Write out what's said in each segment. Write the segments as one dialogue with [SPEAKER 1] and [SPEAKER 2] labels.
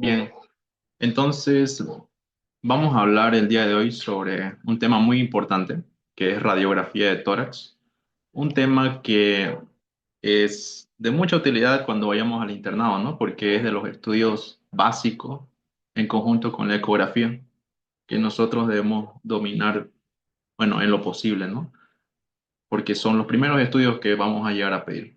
[SPEAKER 1] Bien, entonces vamos a hablar el día de hoy sobre un tema muy importante, que es radiografía de tórax. Un tema que es de mucha utilidad cuando vayamos al internado, ¿no? Porque es de los estudios básicos en conjunto con la ecografía que nosotros debemos dominar, bueno, en lo posible, ¿no? Porque son los primeros estudios que vamos a llegar a pedir.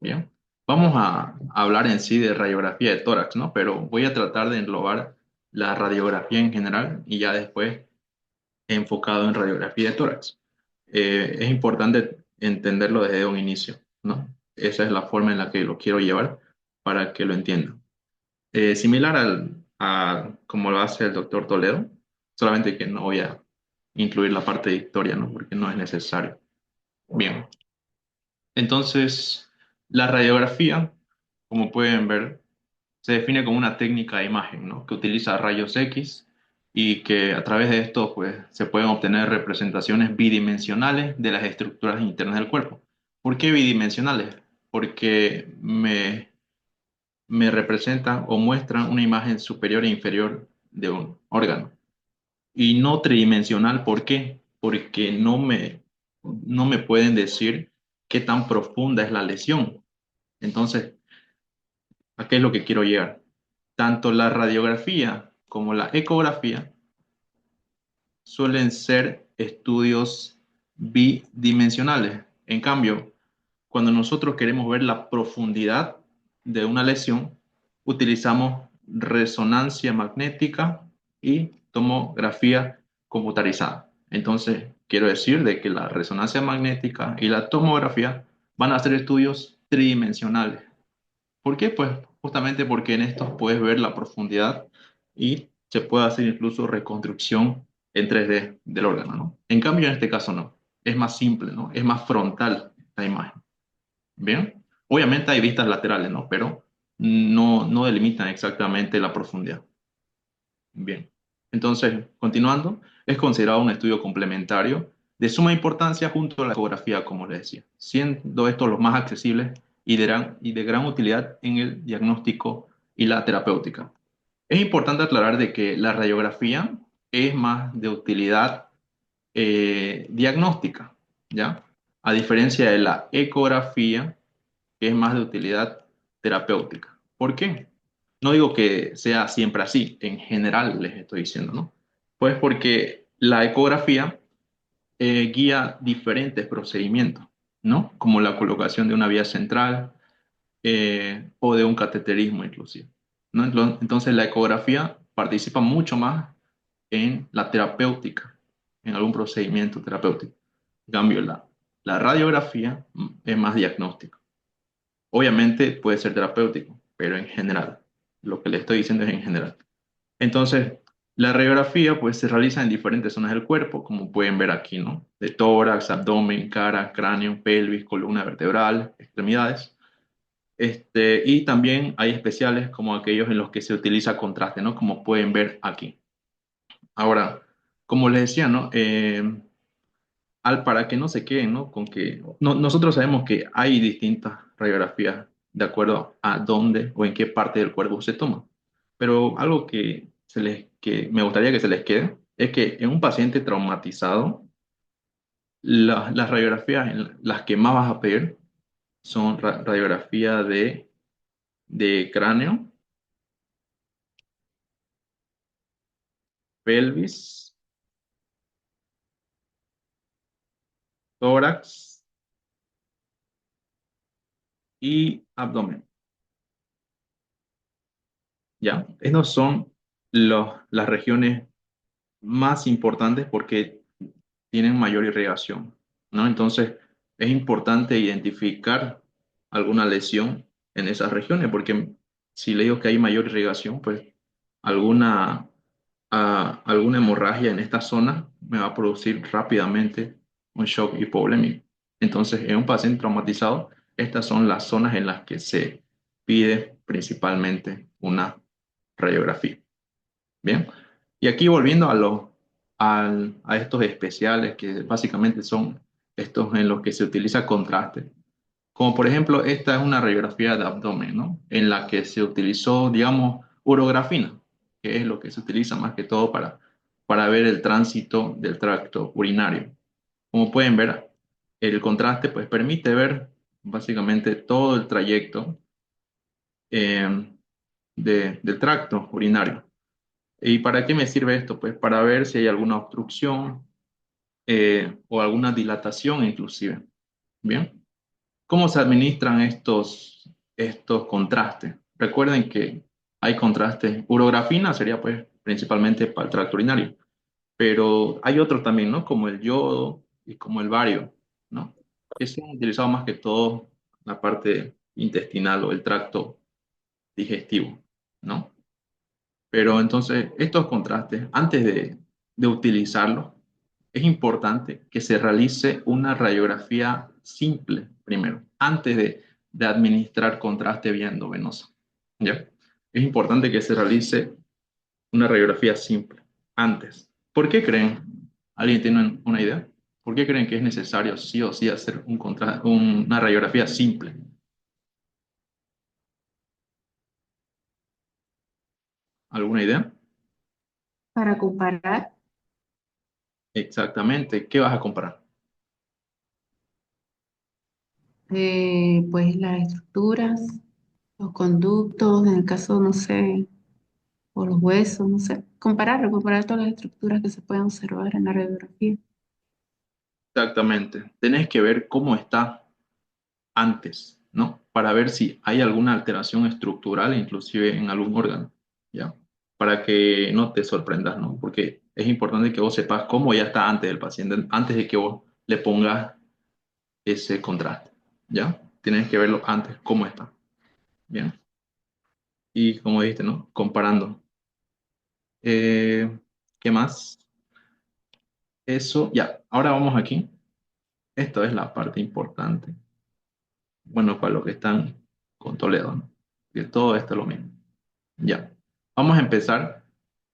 [SPEAKER 1] Bien, vamos a hablar en sí de radiografía de tórax, ¿no? Pero voy a tratar de englobar la radiografía en general y ya después enfocado en radiografía de tórax. Es importante entenderlo desde un inicio, ¿no? Esa es la forma en la que lo quiero llevar para que lo entiendan. Similar a como lo hace el doctor Toledo, solamente que no voy a incluir la parte de historia, ¿no? Porque no es necesario. Bien, entonces la radiografía, como pueden ver, se define como una técnica de imagen, ¿no? Que utiliza rayos X y que a través de esto, pues, se pueden obtener representaciones bidimensionales de las estructuras internas del cuerpo. ¿Por qué bidimensionales? Porque me representan o muestran una imagen superior e inferior de un órgano. Y no tridimensional, ¿por qué? Porque no me pueden decir qué tan profunda es la lesión. Entonces, ¿a qué es lo que quiero llegar? Tanto la radiografía como la ecografía suelen ser estudios bidimensionales. En cambio, cuando nosotros queremos ver la profundidad de una lesión, utilizamos resonancia magnética y tomografía computarizada. Entonces, quiero decir de que la resonancia magnética y la tomografía van a ser estudios tridimensionales. ¿Por qué? Pues justamente porque en estos puedes ver la profundidad y se puede hacer incluso reconstrucción en 3D del órgano, ¿no? En cambio, en este caso no. Es más simple, ¿no? Es más frontal la imagen. ¿Bien? Obviamente hay vistas laterales, ¿no? Pero no delimitan exactamente la profundidad. Bien. Entonces, continuando, es considerado un estudio complementario de suma importancia junto a la ecografía, como les decía, siendo estos los más accesibles y de gran utilidad en el diagnóstico y la terapéutica. Es importante aclarar de que la radiografía es más de utilidad diagnóstica, ¿ya? A diferencia de la ecografía, que es más de utilidad terapéutica. ¿Por qué? No digo que sea siempre así, en general les estoy diciendo, ¿no? Pues porque la ecografía guía diferentes procedimientos, ¿no? Como la colocación de una vía central o de un cateterismo inclusive, ¿no? Entonces la ecografía participa mucho más en la terapéutica, en algún procedimiento terapéutico. En cambio, la radiografía es más diagnóstica. Obviamente puede ser terapéutico, pero en general. Lo que le estoy diciendo es en general. Entonces, la radiografía pues se realiza en diferentes zonas del cuerpo, como pueden ver aquí, ¿no? De tórax, abdomen, cara, cráneo, pelvis, columna vertebral, extremidades. Y también hay especiales como aquellos en los que se utiliza contraste, ¿no? Como pueden ver aquí. Ahora, como les decía, ¿no? Para que no se queden, ¿no? Con que nosotros sabemos que hay distintas radiografías de acuerdo a dónde o en qué parte del cuerpo se toma. Pero algo que me gustaría que se les quede es que en un paciente traumatizado, las radiografías en las que más vas a pedir son radiografía de cráneo, pelvis, tórax y abdomen. ¿Ya? Esas son las regiones más importantes porque tienen mayor irrigación, ¿no? Entonces, es importante identificar alguna lesión en esas regiones, porque si le digo que hay mayor irrigación, pues alguna, alguna hemorragia en esta zona me va a producir rápidamente un shock hipovolémico. Entonces, en un paciente traumatizado, estas son las zonas en las que se pide principalmente una radiografía. Bien, y aquí volviendo a estos especiales que básicamente son estos en los que se utiliza contraste, como por ejemplo esta es una radiografía de abdomen, ¿no? En la que se utilizó, digamos, urografina, que es lo que se utiliza más que todo para ver el tránsito del tracto urinario. Como pueden ver, el contraste pues permite ver básicamente todo el trayecto eh, del tracto urinario. ¿Y para qué me sirve esto? Pues para ver si hay alguna obstrucción o alguna dilatación inclusive. Bien, ¿cómo se administran estos contrastes? Recuerden que hay contrastes. Urografina sería pues principalmente para el tracto urinario, pero hay otros también, ¿no? Como el yodo y como el bario, ¿no? Que se han utilizado más que todo la parte intestinal o el tracto digestivo, ¿no? Pero entonces, estos contrastes, antes de utilizarlos, es importante que se realice una radiografía simple primero, antes de administrar contraste vía endovenosa. ¿Ya? Es importante que se realice una radiografía simple antes. ¿Por qué creen? ¿Alguien tiene una idea? ¿Por qué creen que es necesario sí o sí hacer una radiografía simple? ¿Alguna idea?
[SPEAKER 2] Para comparar,
[SPEAKER 1] Exactamente. ¿Qué vas a comparar?
[SPEAKER 2] pues las estructuras, los conductos, en el caso, no sé, o los huesos, no sé, comparar todas las estructuras que se pueden observar en la radiografía.
[SPEAKER 1] Exactamente. Tenés que ver cómo está antes, ¿no? Para ver si hay alguna alteración estructural, inclusive en algún órgano, ¿ya? Para que no te sorprendas, ¿no? Porque es importante que vos sepas cómo ya está antes del paciente, antes de que vos le pongas ese contraste, ¿ya? Tienes que verlo antes, cómo está, ¿bien? Y como dijiste, ¿no? Comparando. Eh, ¿Qué más? Eso, ya. Ahora vamos aquí. Esto es la parte importante. Bueno, para los que están con Toledo, ¿no? Que todo esto es lo mismo. Ya. Vamos a empezar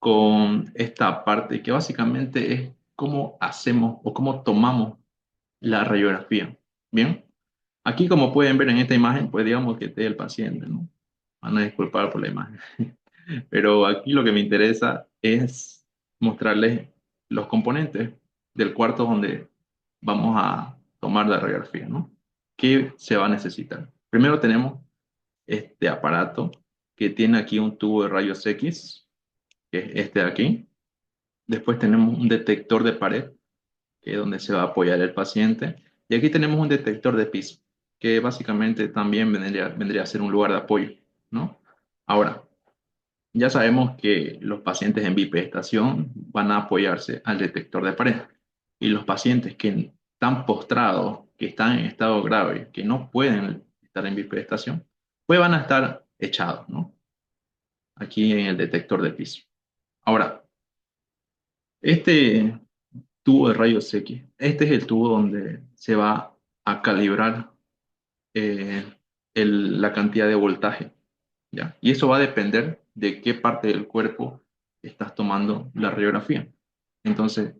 [SPEAKER 1] con esta parte que básicamente es cómo hacemos o cómo tomamos la radiografía. Bien. Aquí, como pueden ver en esta imagen, pues digamos que este es el paciente, ¿no? Van a disculpar por la imagen. Pero aquí lo que me interesa es mostrarles los componentes del cuarto donde vamos a tomar la radiografía, ¿no? ¿Qué se va a necesitar? Primero tenemos este aparato que tiene aquí un tubo de rayos X, que es este de aquí. Después tenemos un detector de pared, que es donde se va a apoyar el paciente. Y aquí tenemos un detector de piso, que básicamente también vendría a ser un lugar de apoyo, ¿no? Ahora, ya sabemos que los pacientes en bipedestación van a apoyarse al detector de pared. Y los pacientes que están postrados, que están en estado grave, que no pueden estar en bipedestación, pues van a estar echados, ¿no? Aquí en el detector de piso. Ahora, este tubo de rayos X, este es el tubo donde se va a calibrar eh, la cantidad de voltaje, ¿ya? Y eso va a depender de qué parte del cuerpo estás tomando la radiografía. Entonces,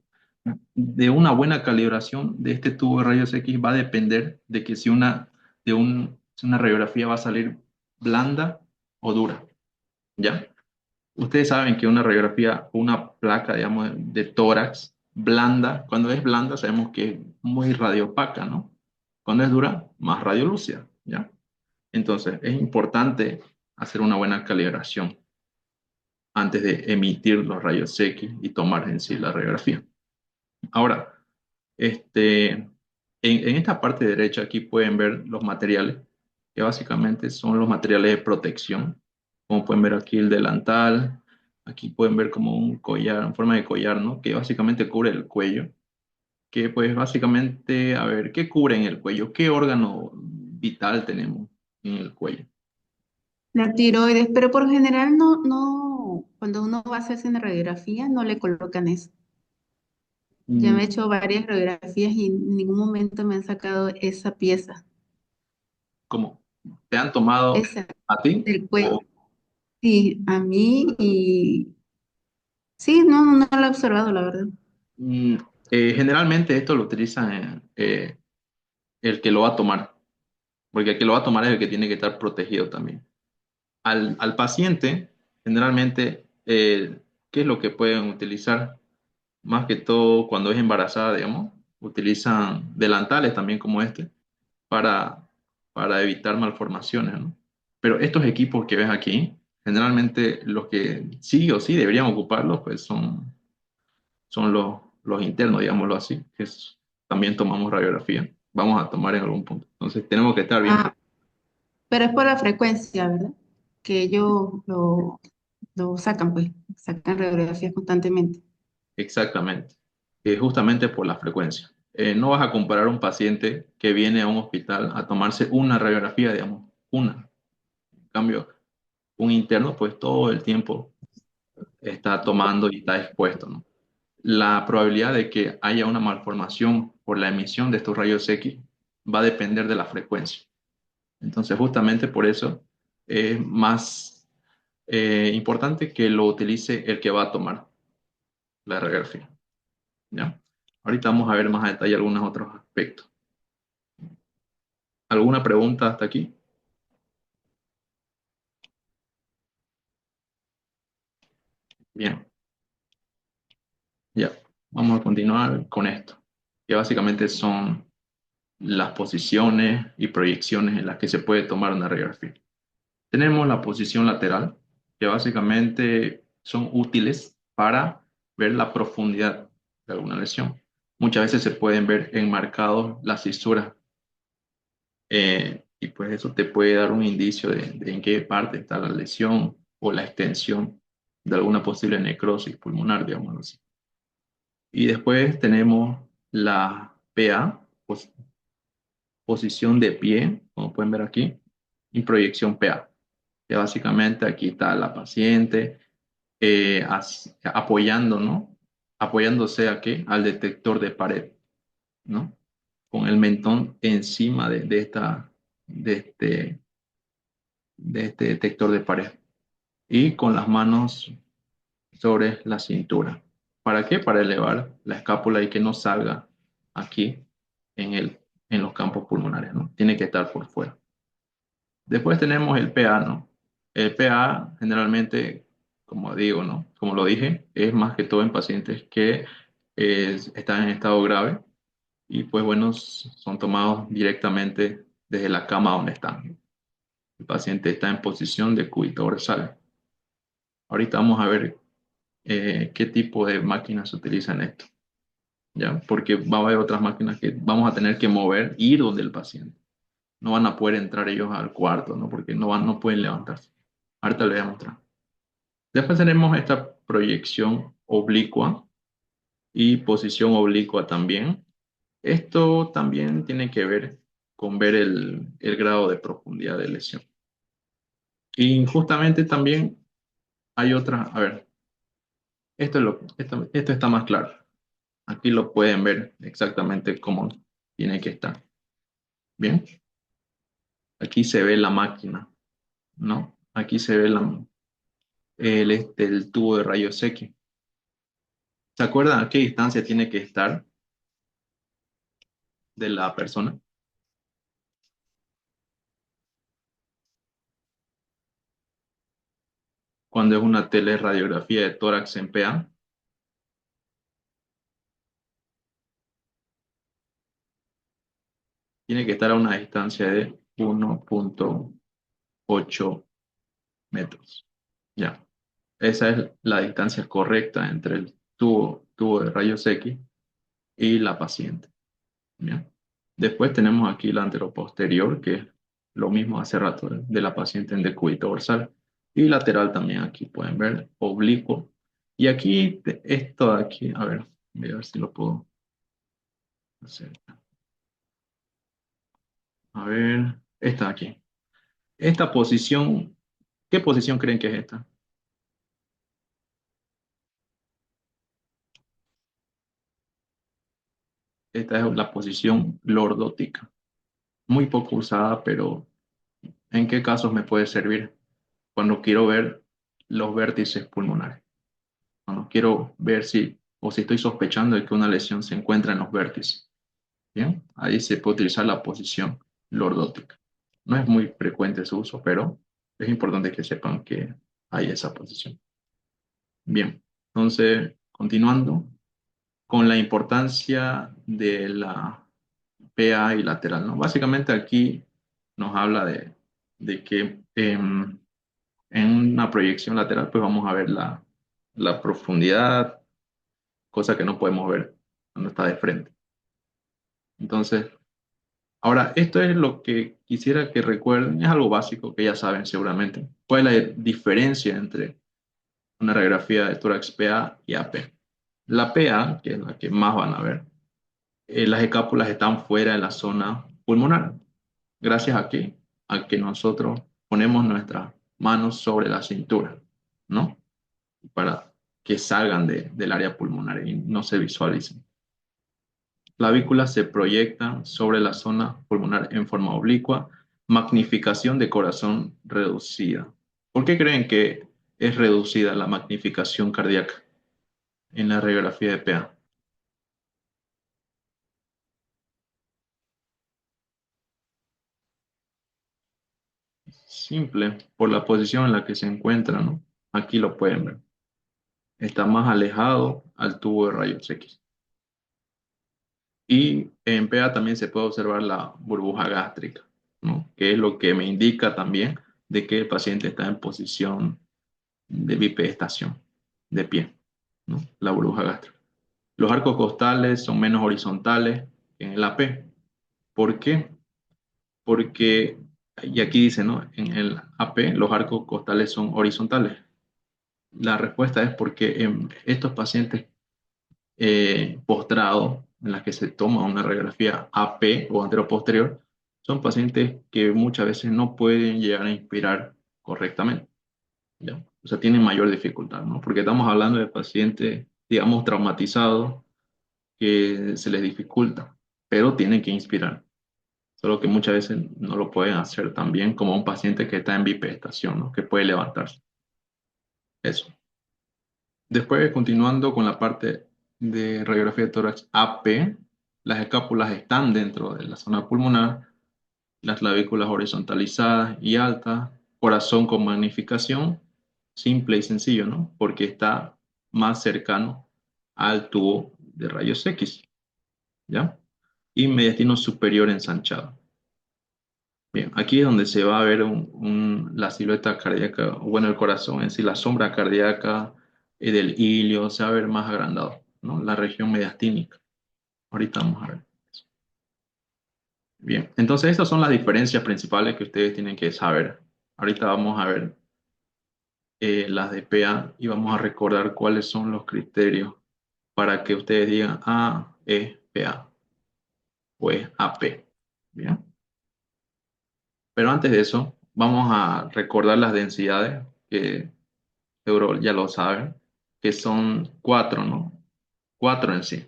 [SPEAKER 1] de una buena calibración de este tubo de rayos X va a depender de que si una radiografía va a salir blanda o dura, ¿ya? Ustedes saben que una radiografía, una placa, digamos, de tórax blanda, cuando es blanda sabemos que es muy radiopaca, ¿no? Cuando es dura, más radiolúcida, ¿ya? Entonces, es importante hacer una buena calibración antes de emitir los rayos X y tomar en sí la radiografía. Ahora, en esta parte derecha aquí pueden ver los materiales, que básicamente son los materiales de protección. Como pueden ver aquí el delantal, aquí pueden ver como un collar, en forma de collar, ¿no? Que básicamente cubre el cuello. Que pues básicamente, a ver, ¿qué cubre en el cuello? ¿Qué órgano vital tenemos en el cuello?
[SPEAKER 2] La tiroides, pero por general no, cuando uno va a hacerse una radiografía no le colocan eso. Ya
[SPEAKER 1] Mm,
[SPEAKER 2] me he hecho varias radiografías y en ningún momento me han sacado esa pieza,
[SPEAKER 1] ¿Cómo? ¿Te han tomado
[SPEAKER 2] esa
[SPEAKER 1] a ti?
[SPEAKER 2] del cuello. Sí, a mí y sí, no lo he observado, la verdad.
[SPEAKER 1] Mm, Generalmente esto lo utilizan el que lo va a tomar, porque el que lo va a tomar es el que tiene que estar protegido también. Al paciente, Generalmente, ¿qué es lo que pueden utilizar? Más que todo cuando es embarazada, digamos, utilizan delantales también como este para, para evitar malformaciones, ¿no? Pero estos equipos que ves aquí, generalmente los que sí o sí deberían ocuparlos, pues son los internos, digámoslo así, también tomamos radiografía. Vamos a tomar en algún punto. Entonces tenemos que estar bien.
[SPEAKER 2] Ah, pero es por la frecuencia, ¿verdad? Que ellos lo sacan, pues, sacan radiografías constantemente.
[SPEAKER 1] Exactamente. Justamente por la frecuencia. No vas a comparar un paciente que viene a un hospital a tomarse una radiografía, digamos, una. En cambio, un interno, pues todo el tiempo está tomando y está expuesto, ¿no? La probabilidad de que haya una malformación por la emisión de estos rayos X va a depender de la frecuencia. Entonces, justamente por eso es más importante que lo utilice el que va a tomar la radiografía, ¿ya? Ahorita vamos a ver más a detalle algunos otros aspectos. ¿Alguna pregunta hasta aquí? Bien, ya. Vamos a continuar con esto, que básicamente son las posiciones y proyecciones en las que se puede tomar una radiografía. Tenemos la posición lateral, que básicamente son útiles para ver la profundidad de alguna lesión. Muchas veces se pueden ver enmarcados las fisuras y pues eso te puede dar un indicio de en qué parte está la lesión o la extensión de alguna posible necrosis pulmonar, digamos así. Y después tenemos la PA, posición de pie, como pueden ver aquí, y proyección PA, que básicamente aquí está la paciente apoyando, ¿no? Apoyándose a qué? Al detector de pared, ¿no? Con el mentón encima de este, de este detector de pared y con las manos sobre la cintura. ¿Para qué? Para elevar la escápula y que no salga aquí en en los campos pulmonares, ¿no? Tiene que estar por fuera. Después tenemos el PA, ¿no? El PA generalmente, como digo, ¿no? Como lo dije, es más que todo en pacientes que están en estado grave y pues bueno, son tomados directamente desde la cama donde están. El paciente está en posición de cúbito dorsal. Ahorita vamos a ver qué tipo de máquinas se utilizan en esto, ¿ya? Porque va a haber otras máquinas que vamos a tener que mover, ir donde el paciente. No van a poder entrar ellos al cuarto, ¿no? Porque no pueden levantarse. Ahorita les voy a mostrar. Después tenemos esta proyección oblicua y posición oblicua también. Esto también tiene que ver con ver el grado de profundidad de lesión. Y justamente también hay otra, a ver, esto está más claro. Aquí lo pueden ver exactamente cómo tiene que estar. Bien, aquí se ve la máquina, ¿no? Aquí se ve el tubo de rayos X. ¿Se acuerdan a qué distancia tiene que estar de la persona? Cuando es una teleradiografía de tórax en PA, tiene que estar a una distancia de 1,8 metros. Ya, esa es la distancia correcta entre el tubo de rayos X y la paciente. Bien. Después tenemos aquí la anteroposterior, que es lo mismo hace rato de la paciente en decúbito dorsal. Y lateral también aquí pueden ver, oblicuo. Y aquí, esto de aquí, a ver, voy a ver si lo puedo hacer. A ver, esta de aquí. Esta posición, ¿qué posición creen que es esta? Esta es la posición lordótica. Muy poco usada, pero ¿en qué casos me puede servir? Cuando quiero ver los vértices pulmonares. Cuando quiero ver si estoy sospechando de que una lesión se encuentra en los vértices. Bien, ahí se puede utilizar la posición lordótica. No es muy frecuente su uso, pero es importante que sepan que ahí esa posición. Bien, entonces, continuando con la importancia de la PA y lateral, ¿no? Básicamente aquí nos habla de que en una proyección lateral, pues vamos a ver la profundidad, cosa que no podemos ver cuando está de frente. Entonces, ahora, esto es lo que quisiera que recuerden, es algo básico que ya saben seguramente. ¿Cuál es la diferencia entre una radiografía de tórax PA y AP? La PA, que es la que más van a ver, las escápulas están fuera de la zona pulmonar. ¿Gracias a qué? A que nosotros ponemos nuestras manos sobre la cintura, ¿no? Para que salgan del área pulmonar y no se visualicen. Clavículas se proyectan sobre la zona pulmonar en forma oblicua, magnificación de corazón reducida. ¿Por qué creen que es reducida la magnificación cardíaca en la radiografía de PA? Simple, por la posición en la que se encuentra, ¿no? Aquí lo pueden ver. Está más alejado al tubo de rayos X. Y en PA también se puede observar la burbuja gástrica, ¿no? Que es lo que me indica también de que el paciente está en posición de bipedestación, de pie, ¿no? La burbuja gástrica. Los arcos costales son menos horizontales que en el AP. ¿Por qué? Porque, y aquí dice, ¿no? En el AP los arcos costales son horizontales. La respuesta es porque en estos pacientes postrados, en las que se toma una radiografía AP o anteroposterior, son pacientes que muchas veces no pueden llegar a inspirar correctamente. ¿Ya? O sea, tienen mayor dificultad, ¿no? Porque estamos hablando de pacientes, digamos, traumatizados que se les dificulta, pero tienen que inspirar. Solo que muchas veces no lo pueden hacer tan bien como un paciente que está en bipedestación, ¿no? Que puede levantarse. Eso. Después, continuando con la parte de radiografía de tórax AP, las escápulas están dentro de la zona pulmonar, las clavículas horizontalizadas y altas, corazón con magnificación, simple y sencillo, ¿no? Porque está más cercano al tubo de rayos X, ¿ya? Y mediastino superior ensanchado. Bien, aquí es donde se va a ver la silueta cardíaca, o bueno, el corazón en sí, la sombra cardíaca del ilio, se va a ver más agrandado, ¿no? La región mediastínica. Ahorita vamos a ver. Bien, entonces estas son las diferencias principales que ustedes tienen que saber. Ahorita vamos a ver las de PA y vamos a recordar cuáles son los criterios para que ustedes digan, ah, es PA o es AP. Bien, pero antes de eso, vamos a recordar las densidades que seguro ya lo saben, que son cuatro, ¿no? Cuatro en sí.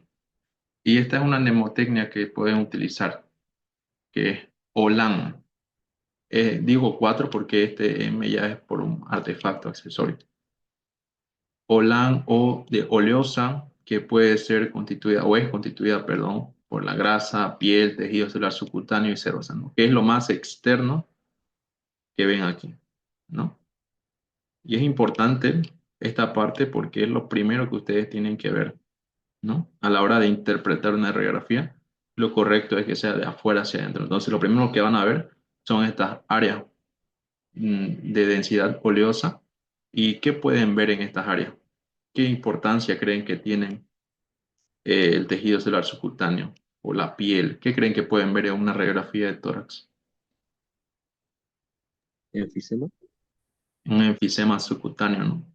[SPEAKER 1] Y esta es una mnemotecnia que pueden utilizar, que es OLAN. Digo cuatro porque este M ya es por un artefacto accesorio. OLAN o de oleosa, que puede ser constituida, o es constituida, perdón, por la grasa, piel, tejido celular subcutáneo y serosa, ¿no? Que es lo más externo que ven aquí, ¿no? Y es importante esta parte porque es lo primero que ustedes tienen que ver, ¿no? A la hora de interpretar una radiografía, lo correcto es que sea de afuera hacia adentro. Entonces, lo primero que van a ver son estas áreas de densidad oleosa. ¿Y qué pueden ver en estas áreas? ¿Qué importancia creen que tienen el tejido celular subcutáneo o la piel? ¿Qué creen que pueden ver en una radiografía de tórax?
[SPEAKER 3] Enfisema.
[SPEAKER 1] Un enfisema subcutáneo, ¿no?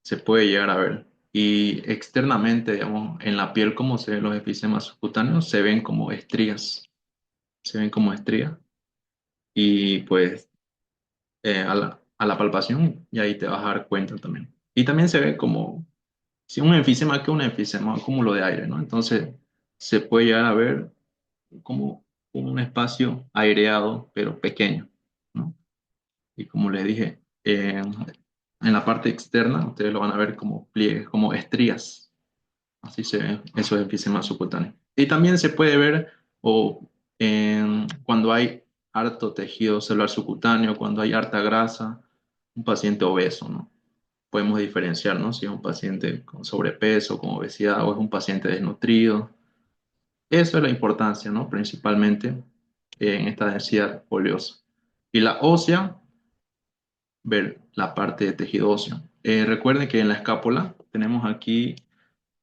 [SPEAKER 1] Se puede llegar a ver. Y externamente, digamos, en la piel, ¿cómo se ven los enfisemas subcutáneos? Se ven como estrías. Se ven como estrías. Y pues a la palpación, y ahí te vas a dar cuenta también. Y también se ve como, si un enfisema, que un enfisema, un cúmulo de aire, ¿no? Entonces, se puede llegar a ver como un espacio aireado, pero pequeño, ¿no? Y como les dije, en la parte externa, ustedes lo van a ver como pliegues, como estrías. Así se ven esos enfisemas subcutáneos. Y también se puede ver cuando hay harto tejido celular subcutáneo, cuando hay harta grasa, un paciente obeso, ¿no? podemos diferenciar, ¿no? Si es un paciente con sobrepeso, con obesidad o es un paciente desnutrido. Eso es la importancia, ¿no? Principalmente en esta densidad oleosa. Y la ósea, ver la parte de tejido óseo. Recuerden que en la escápula tenemos aquí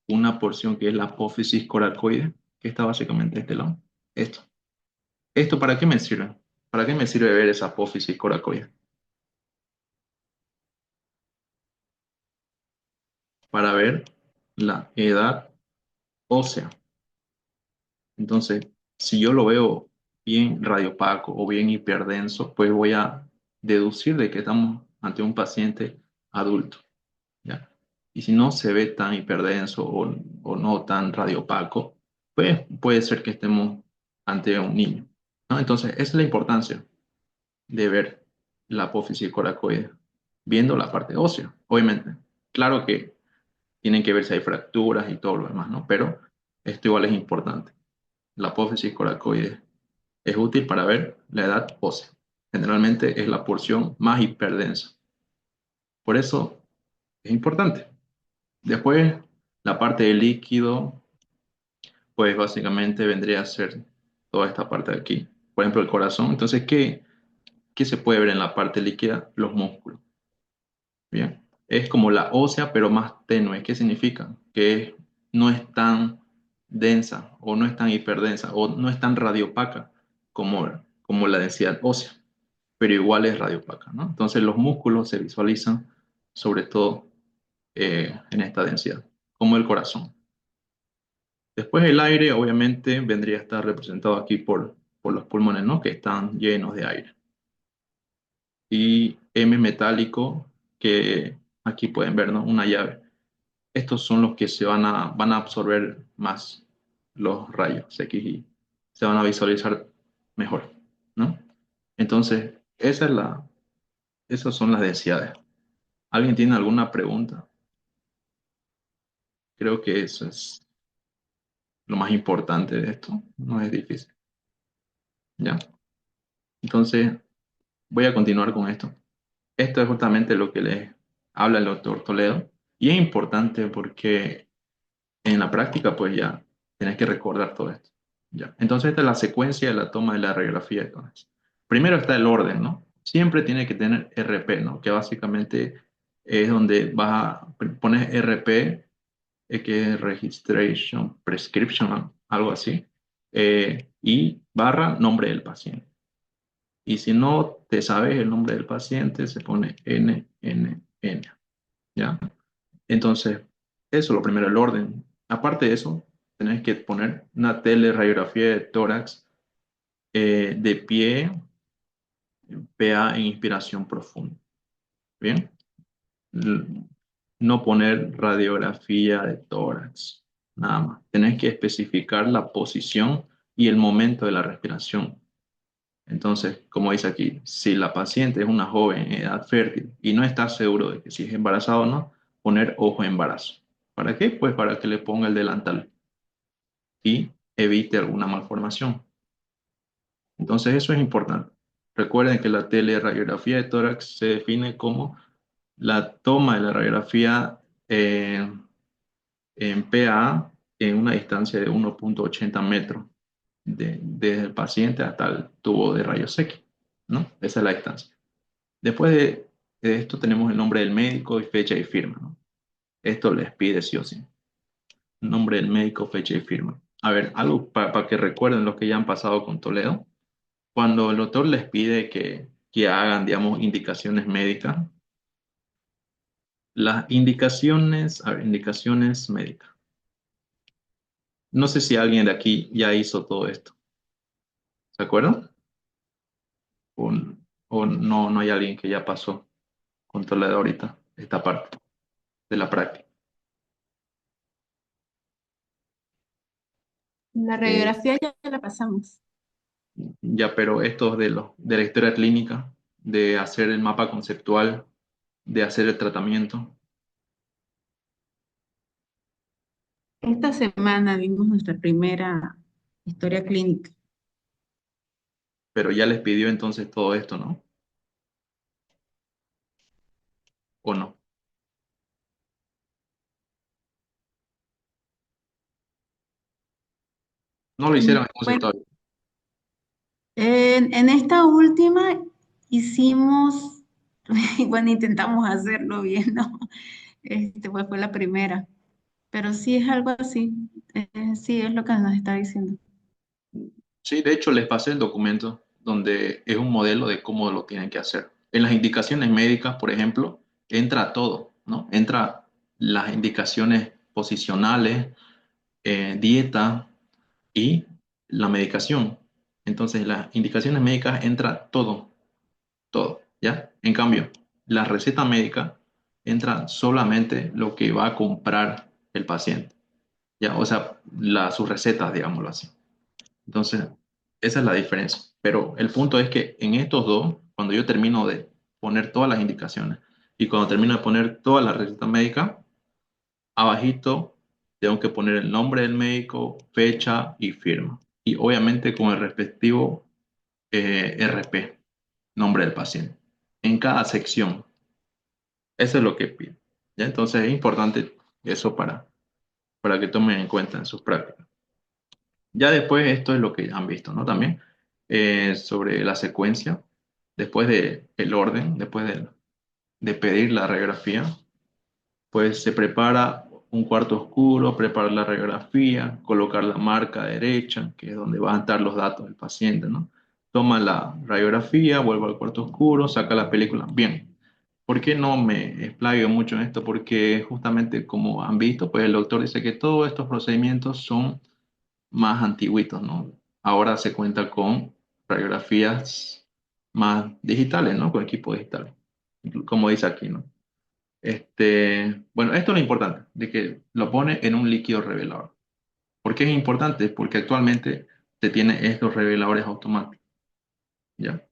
[SPEAKER 1] una porción que es la apófisis coracoide, que está básicamente de este lado. Esto. ¿Esto para qué me sirve? ¿Para qué me sirve ver esa apófisis coracoide? Para ver la edad ósea. Entonces, si yo lo veo bien radiopaco o bien hiperdenso, pues voy a deducir de que estamos ante un paciente adulto, ¿ya? Y si no se ve tan hiperdenso o no tan radiopaco, pues puede ser que estemos ante un niño, ¿no? Entonces, esa es la importancia de ver la apófisis coracoide, viendo la parte ósea, obviamente. Claro que tienen que ver si hay fracturas y todo lo demás, ¿no? Pero esto igual es importante. La apófisis coracoide es útil para ver la edad ósea. Generalmente es la porción más hiperdensa. Por eso es importante. Después, la parte del líquido, pues básicamente vendría a ser toda esta parte de aquí. Por ejemplo, el corazón. Entonces, ¿qué se puede ver en la parte líquida? Los músculos. Bien. Es como la ósea, pero más tenue. ¿Qué significa? Que no es tan densa o no es tan hiperdensa o no es tan radiopaca como la densidad ósea, pero igual es radiopaca, ¿no? Entonces los músculos se visualizan sobre todo en esta densidad, como el corazón. Después el aire, obviamente, vendría a estar representado aquí por los pulmones, ¿no? Que están llenos de aire. Y M metálico, que aquí pueden ver, ¿no? Una llave. Estos son los que van a absorber más los rayos X y se van a visualizar mejor, ¿no? Entonces, esas son las densidades. ¿Alguien tiene alguna pregunta? Creo que eso es lo más importante de esto. No es difícil. ¿Ya? Entonces, voy a continuar con esto. Esto es justamente lo que les habla el doctor Toledo. Y es importante porque en la práctica, pues ya tienes que recordar todo esto. Ya. Entonces, esta es la secuencia de la toma de la radiografía de tórax. Primero está el orden, ¿no? Siempre tiene que tener RP, ¿no? Que básicamente es donde vas a poner RP, que es Registration Prescription, algo así, y barra nombre del paciente. Y si no te sabes el nombre del paciente, se pone NNN, ¿ya? Entonces, eso lo primero, el orden. Aparte de eso, tenés que poner una teleradiografía de tórax de pie, PA en inspiración profunda. ¿Bien? L- No poner radiografía de tórax, nada más. Tenés que especificar la posición y el momento de la respiración. Entonces, como dice aquí, si la paciente es una joven en edad fértil y no está seguro de que si es embarazada o no, poner ojo embarazo. ¿Para qué? Pues para que le ponga el delantal y evite alguna malformación. Entonces, eso es importante. Recuerden que la teleradiografía de tórax se define como la toma de la radiografía en PA en una distancia de 1,80 metros desde el paciente hasta el tubo de rayos X, ¿no? Esa es la distancia. Después de esto tenemos el nombre del médico y fecha y firma, ¿no? Esto les pide sí o sí. Nombre del médico, fecha y firma. A ver, algo para que recuerden lo que ya han pasado con Toledo. Cuando el doctor les pide que hagan, digamos, indicaciones médicas, las indicaciones, a ver, indicaciones médicas. No sé si alguien de aquí ya hizo todo esto. ¿Se acuerdan? O, o no, no hay alguien que ya pasó con Toledo ahorita, esta parte de la práctica.
[SPEAKER 2] La
[SPEAKER 1] O
[SPEAKER 2] radiografía ya la pasamos.
[SPEAKER 1] ya, pero esto de la historia clínica, de hacer el mapa conceptual, de hacer el tratamiento,
[SPEAKER 2] Esta semana vimos nuestra primera historia clínica.
[SPEAKER 1] pero ya les pidió entonces todo esto, ¿no? ¿O no? No lo hicieron en
[SPEAKER 2] Bueno,
[SPEAKER 1] consultorio.
[SPEAKER 2] en esta última hicimos, bueno, intentamos hacerlo bien, ¿no? Pues fue la primera, pero sí es algo así, sí es lo que nos está diciendo.
[SPEAKER 1] Sí, de hecho les pasé el documento donde es un modelo de cómo lo tienen que hacer. En las indicaciones médicas, por ejemplo, entra todo, ¿no? Entra las indicaciones posicionales, dieta y la medicación. Entonces, en las indicaciones médicas entra todo, todo, ¿ya? En cambio, la receta médica entra solamente lo que va a comprar el paciente, ¿ya? O sea, sus recetas, digámoslo así. Entonces, esa es la diferencia. Pero el punto es que en estos dos, cuando yo termino de poner todas las indicaciones y cuando termino de poner toda la receta médica, abajito tengo que poner el nombre del médico, fecha y firma. Y obviamente con el respectivo RP, nombre del paciente. En cada sección. Eso es lo que pide. ¿Ya? Entonces es importante eso para que tomen en cuenta en sus prácticas. Ya después esto es lo que han visto, ¿no? También sobre la secuencia, después de el orden, después de pedir la radiografía, pues se prepara un cuarto oscuro, prepara la radiografía, colocar la marca derecha, que es donde van a estar los datos del paciente, ¿no? Toma la radiografía, vuelve al cuarto oscuro, saca la película. Bien, ¿por qué no me explayo mucho en esto? Porque justamente como han visto, pues el doctor dice que todos estos procedimientos son más antiguitos, ¿no? Ahora se cuenta con radiografías más digitales, ¿no? Con equipo digital, como dice aquí, ¿no? Bueno, esto es lo importante, de que lo pone en un líquido revelador. ¿Por qué es importante? Porque actualmente se tiene estos reveladores automáticos, ¿ya?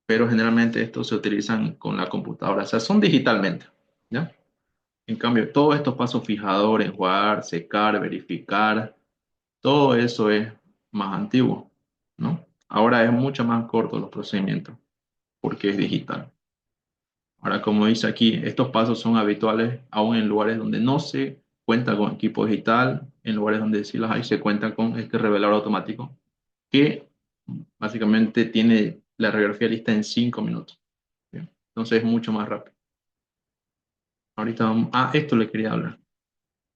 [SPEAKER 1] Pero generalmente estos se utilizan con la computadora, o sea, son digitalmente, ¿ya? En cambio, todos estos pasos fijadores, enjuagar, secar, verificar, todo eso es más antiguo, ¿no? Ahora es mucho más corto los procedimientos porque es digital. Ahora, como dice aquí, estos pasos son habituales aún en lugares donde no se cuenta con equipo digital, en lugares donde sí las hay, se cuenta con este revelador automático que básicamente tiene la radiografía lista en 5 minutos. ¿Bien? Entonces es mucho más rápido. Ahorita vamos, esto le quería hablar.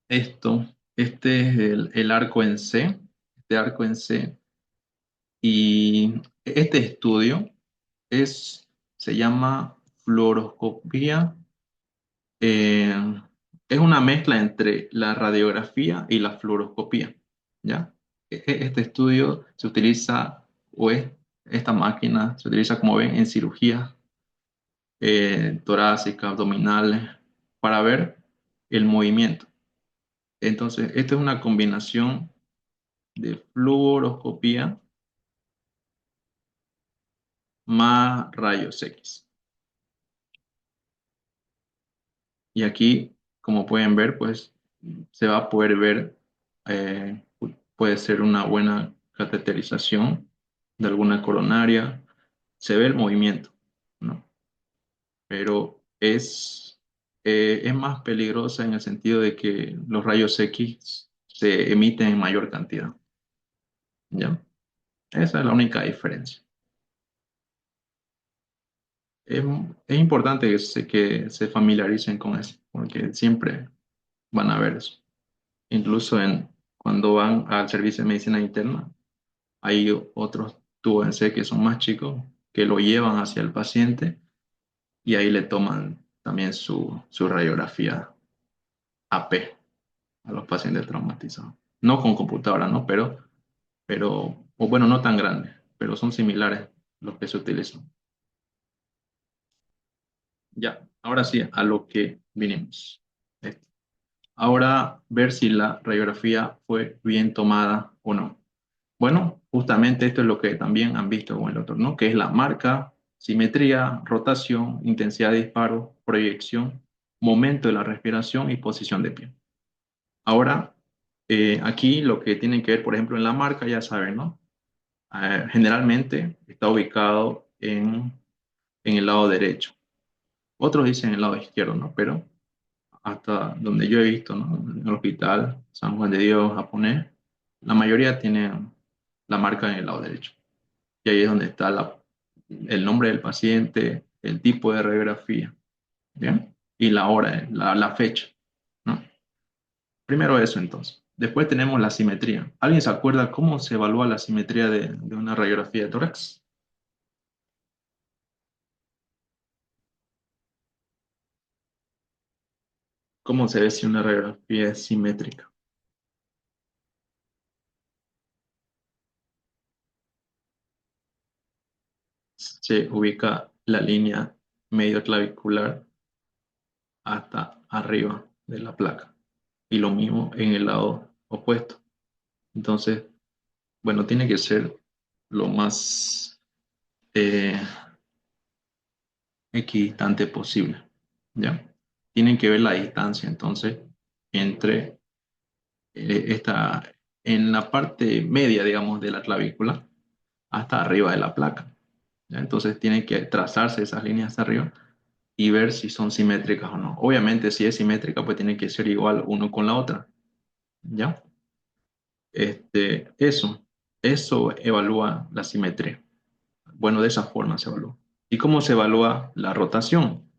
[SPEAKER 1] Esto, este es el arco en C, este arco en C. Y este estudio se llama fluoroscopía. eh, es una mezcla entre la radiografía y la fluoroscopía, ¿ya? Este estudio se utiliza, esta máquina se utiliza, como ven, en cirugías torácicas, abdominales, para ver el movimiento. Entonces, esta es una combinación de fluoroscopía más rayos X. Y aquí, como pueden ver, pues se va a poder ver, eh, puede ser una buena cateterización de alguna coronaria, se ve el movimiento, ¿no? Pero es más peligrosa en el sentido de que los rayos X se emiten en mayor cantidad, ¿ya? Esa es la única diferencia. Es, es importante que se familiaricen con eso, porque siempre van a ver eso. Incluso cuando van al servicio de medicina interna, hay otros tubos en C que son más chicos, que lo llevan hacia el paciente y ahí le toman también su radiografía AP a los pacientes traumatizados. No con computadora, ¿no? O bueno, no tan grandes, pero son similares los que se utilizan. Ya, ahora sí, a lo que vinimos. Ahora, ver si la radiografía fue bien tomada o no. Bueno, justamente esto es lo que también han visto con el doctor, ¿no? Que es la marca, simetría, rotación, intensidad de disparo, proyección, momento de la respiración y posición de pie. Ahora, aquí lo que tienen que ver, por ejemplo, en la marca, ya saben, ¿no? Generalmente está ubicado en el lado derecho. Otros dicen el lado izquierdo, ¿no? Pero hasta donde yo he visto, ¿no? En el hospital San Juan de Dios japonés, la mayoría tiene la marca en el lado derecho. Y ahí es donde está el nombre del paciente, el tipo de radiografía, ¿bien? Y la hora, la fecha, ¿no? Primero eso entonces. Después tenemos la simetría. ¿Alguien se acuerda cómo se evalúa la simetría de una radiografía de tórax? ¿Cómo se ve si una radiografía es simétrica? Se ubica la línea medio clavicular hasta arriba de la placa. Y lo mismo en el lado opuesto. Entonces, bueno, tiene que ser lo más eh, equidistante posible, ¿ya? Tienen que ver la distancia, entonces, entre esta, en la parte media, digamos, de la clavícula hasta arriba de la placa, ¿ya? Entonces, tienen que trazarse esas líneas hasta arriba y ver si son simétricas o no. Obviamente, si es simétrica, pues tiene que ser igual uno con la otra, ¿ya? Eso evalúa la simetría. Bueno, de esa forma se evalúa. ¿Y cómo se evalúa la rotación?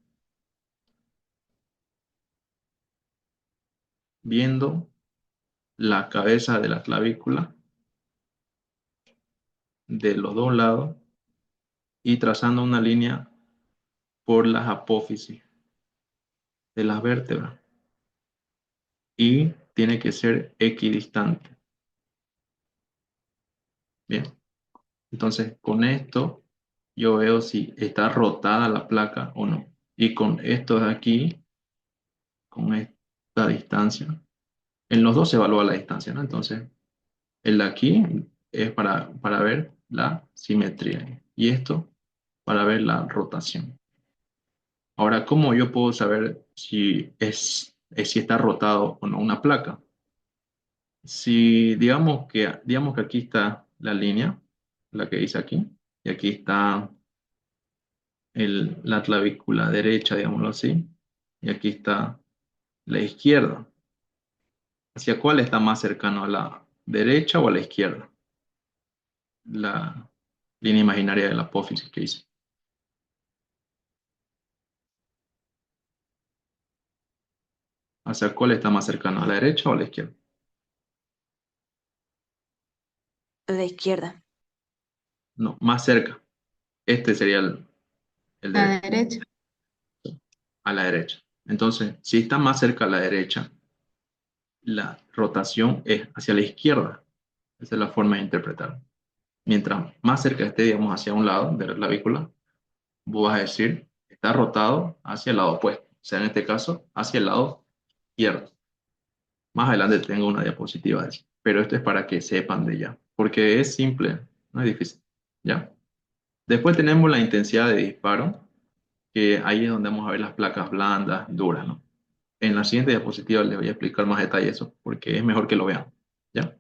[SPEAKER 1] Viendo la cabeza de la clavícula de los dos lados y trazando una línea por las apófisis de las vértebras. Y tiene que ser equidistante. Bien, entonces con esto yo veo si está rotada la placa o no. Y con esto de aquí, con esta distancia, en los dos se evalúa la distancia, ¿no? Entonces, el de aquí es para ver la simetría y esto para ver la rotación. Ahora, ¿cómo yo puedo saber si está rotado o no una placa? Si digamos que aquí está la línea, la que dice aquí, y aquí está la clavícula derecha, digámoslo así, y aquí está la izquierda. ¿Hacia cuál está más cercano, a la derecha o a la izquierda? La línea imaginaria de la apófisis que hice. ¿Hacia cuál está más cercano, a la derecha o a la izquierda?
[SPEAKER 3] La izquierda.
[SPEAKER 1] No, más cerca. Este sería el
[SPEAKER 2] La
[SPEAKER 1] derecho,
[SPEAKER 2] derecha.
[SPEAKER 1] a la derecha. Entonces, si está más cerca a la derecha, la rotación es hacia la izquierda. Esa es la forma de interpretar. Mientras más cerca esté, digamos, hacia un lado de la clavícula, vos vas a decir, está rotado hacia el lado opuesto. O sea, en este caso, hacia el lado izquierdo. Más adelante tengo una diapositiva de eso. Pero esto es para que sepan de ya. Porque es simple, no es difícil. ¿Ya? Después tenemos la intensidad de disparo, que ahí es donde vamos a ver las placas blandas, duras, ¿no? En la siguiente diapositiva les voy a explicar más detalle eso, porque es mejor que lo vean, ¿ya?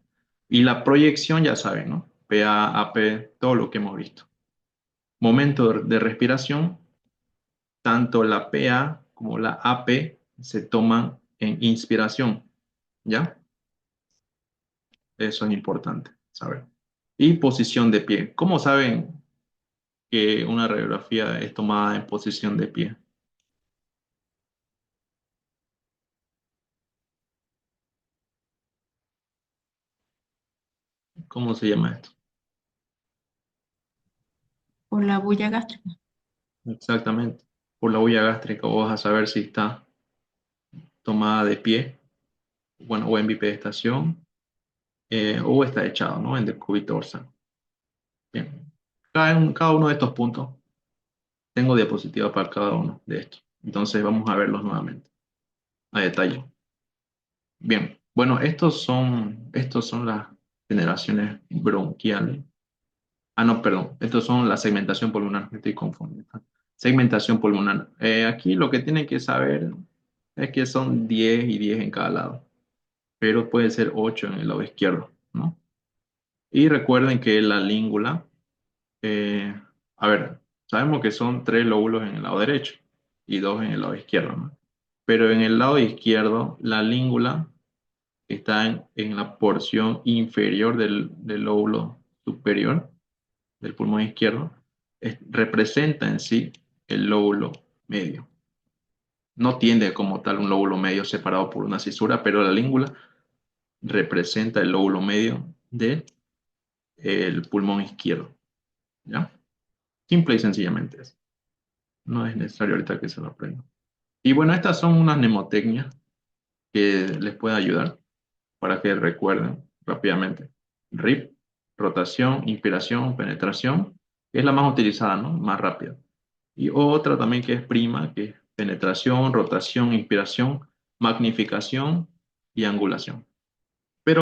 [SPEAKER 1] Y la proyección, ya saben, ¿no? PA, AP, todo lo que hemos visto. Momento de respiración, tanto la PA como la AP se toman en inspiración, ¿ya? Eso es importante saber. Y posición de pie. ¿Cómo saben que una radiografía es tomada en posición de pie? ¿Cómo se llama esto?
[SPEAKER 2] Por la bulla gástrica.
[SPEAKER 1] Exactamente. Por la huella gástrica vos vas a saber si está tomada de pie, bueno, o en bipedestación, o está echado, ¿no? En decúbito dorsal. Bien. Cada uno de estos puntos, tengo diapositiva para cada uno de estos. Entonces vamos a verlos nuevamente, a detalle. Bien. Bueno, estos son las generaciones bronquiales. Ah, no, perdón. Estos son la segmentación pulmonar. Me estoy confundiendo. Segmentación pulmonar. Aquí lo que tienen que saber es que son 10 y 10 en cada lado, pero puede ser 8 en el lado izquierdo, ¿no? Y recuerden que la língula, eh, a ver, sabemos que son 3 lóbulos en el lado derecho y 2 en el lado izquierdo, ¿no? Pero en el lado izquierdo, la língula está en la porción inferior del lóbulo superior del pulmón izquierdo representa en sí el lóbulo medio. No tiene como tal un lóbulo medio separado por una cisura, pero la língula representa el lóbulo medio del pulmón izquierdo. ¿Ya? Simple y sencillamente eso. No es necesario ahorita que se lo aprenda. Y bueno, estas son unas mnemotecnias que les pueden ayudar para que recuerden rápidamente. RIP, rotación, inspiración, penetración, que es la más utilizada, ¿no? Más rápida. Y otra también que es prima, que es penetración, rotación, inspiración, magnificación y angulación.